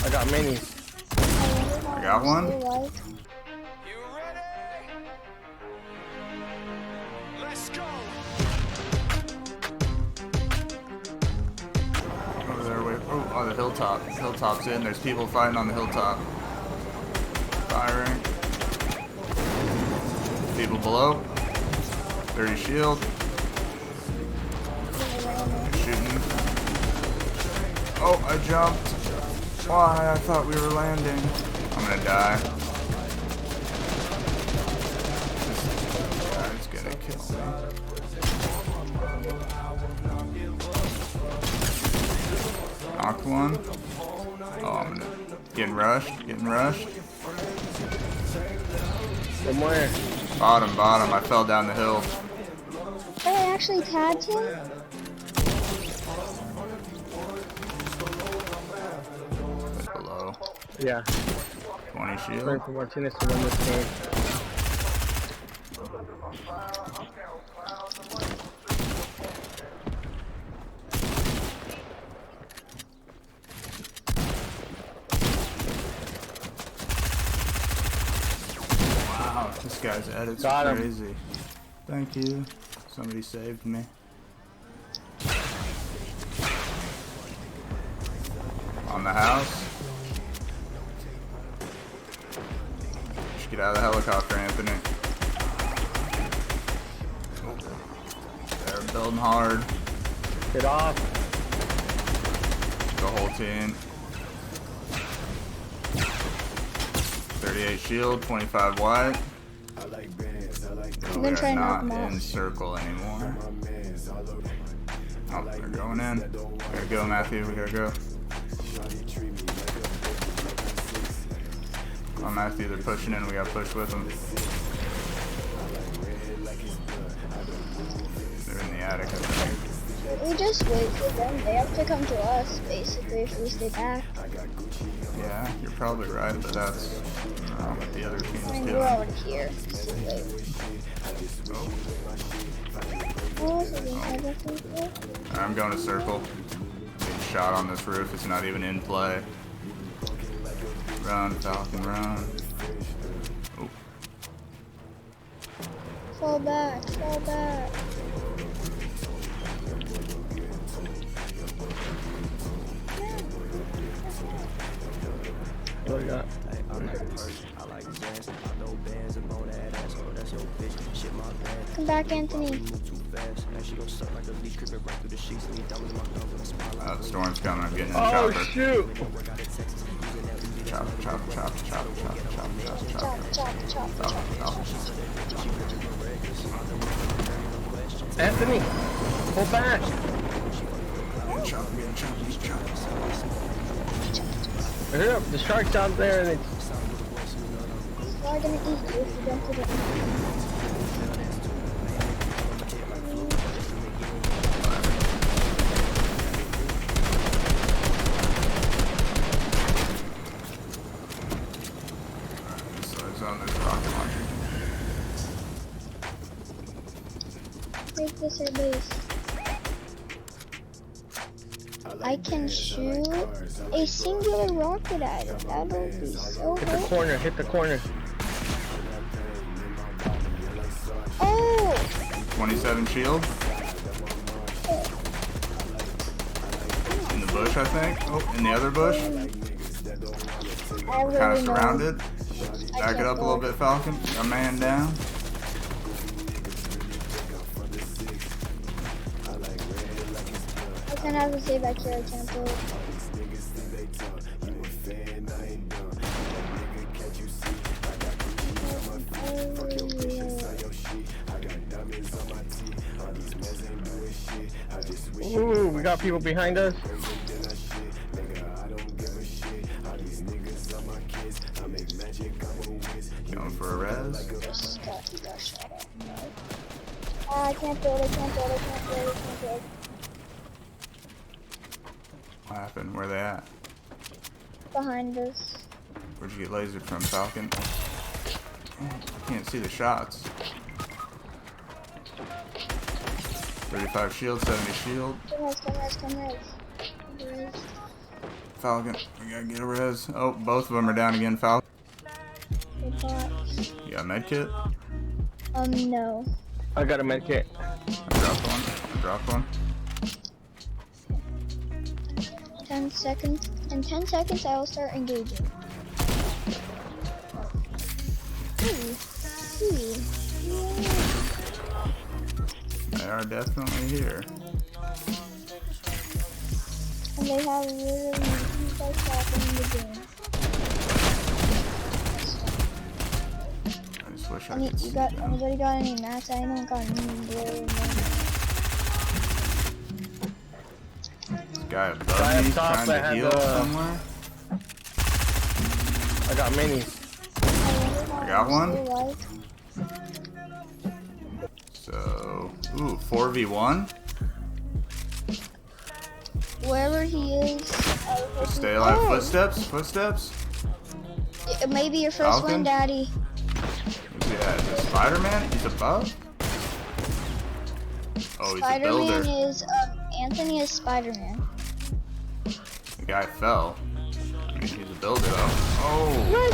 I got minis. I got one. You ready? Let's go. Over there, wait. Oh, on the hilltop. Hilltop's in. There's people fighting on the hilltop. Firing. People below. 30 shield. Shooting. Oh, I jumped. Why? I thought we were landing. I'm gonna die. This guy's gonna kill me. Knocked one. Oh, I'm gonna... Getting rushed. Somewhere. Bottom. I fell down the hill. Oh, I actually tagged him? Below. Yeah. 20 shield. Praying for Martinez to win this game. Wow, this guy's edit's Got him. crazy. Thank you. Somebody saved me. On the house. Just get out of the helicopter, Anthony. They're building hard. Get off. The whole team. 38 shield, 25 white. We are not in circle anymore. Oh, they're going in. We gotta go, Matthew. We gotta go. Oh, Matthew, they're pushing in. We gotta push with them. They're in the attic, I think. We just wait for them. They have to come to us, basically, if we stay back. Yeah, you're probably right, but that's what the other team's I mean, doing. we're already here. I'm going to circle. Getting shot on this roof. It's not even in play. Run, Falcon, run. Oh. Fall back. What do you got? Come back, Anthony. The storm's coming. I'm getting in the Oh, chopper. shoot! Chop. Anthony! Pull back! Chop. Hurry up, the shark's out there and it's... It's not gonna eat you if you don't do it. On this rocket launcher. Make this our base. I can shoot a singular rocket at it. That'll be so good. Hit the corner. Oh! 27 shield. In the bush, I think. Oh, in the other bush. Kind of surrounded. Back it up a little bit, Falcon. A man down. I can't have to stay back here. I can't do it. Ooh, we got people behind us. Going for a res. I can't build. What happened? Where are they at? Behind us. Where'd you get lasered from, Falcon? Can't see the shots. 35 shield, 70 shield. Come res. Falcon, we gotta get a res. Oh, both of them are down again, Falcon. Good box. You got a med kit? No. I got a med kit. I dropped one. 10 seconds. In 10 seconds, I will start engaging. They are definitely here. And they have literally no stopping the game. I just wish I Any, could see them. anybody got any mats? I don't got any blue. This guy above Guy me up top trying that to had heal the- somewhere. I got minis. I got one. So, ooh, 4v1. Wherever he is, Just stay alive. Footsteps. Maybe your first Falcon? one, Daddy. Who's he at? Is it Spider-Man? He's above? Oh, he's a builder. Spider-Man is, Anthony is Spider-Man. The guy fell. I mean, he's a builder though. Oh.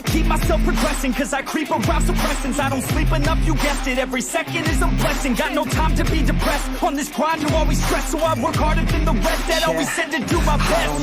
Keep myself progressing, cause I creep around suppressants. I don't sleep enough, you guessed it. Every second is a blessing. Got no time to be depressed. On this grind, you always stress, so I work harder than the rest. That always said to do my best.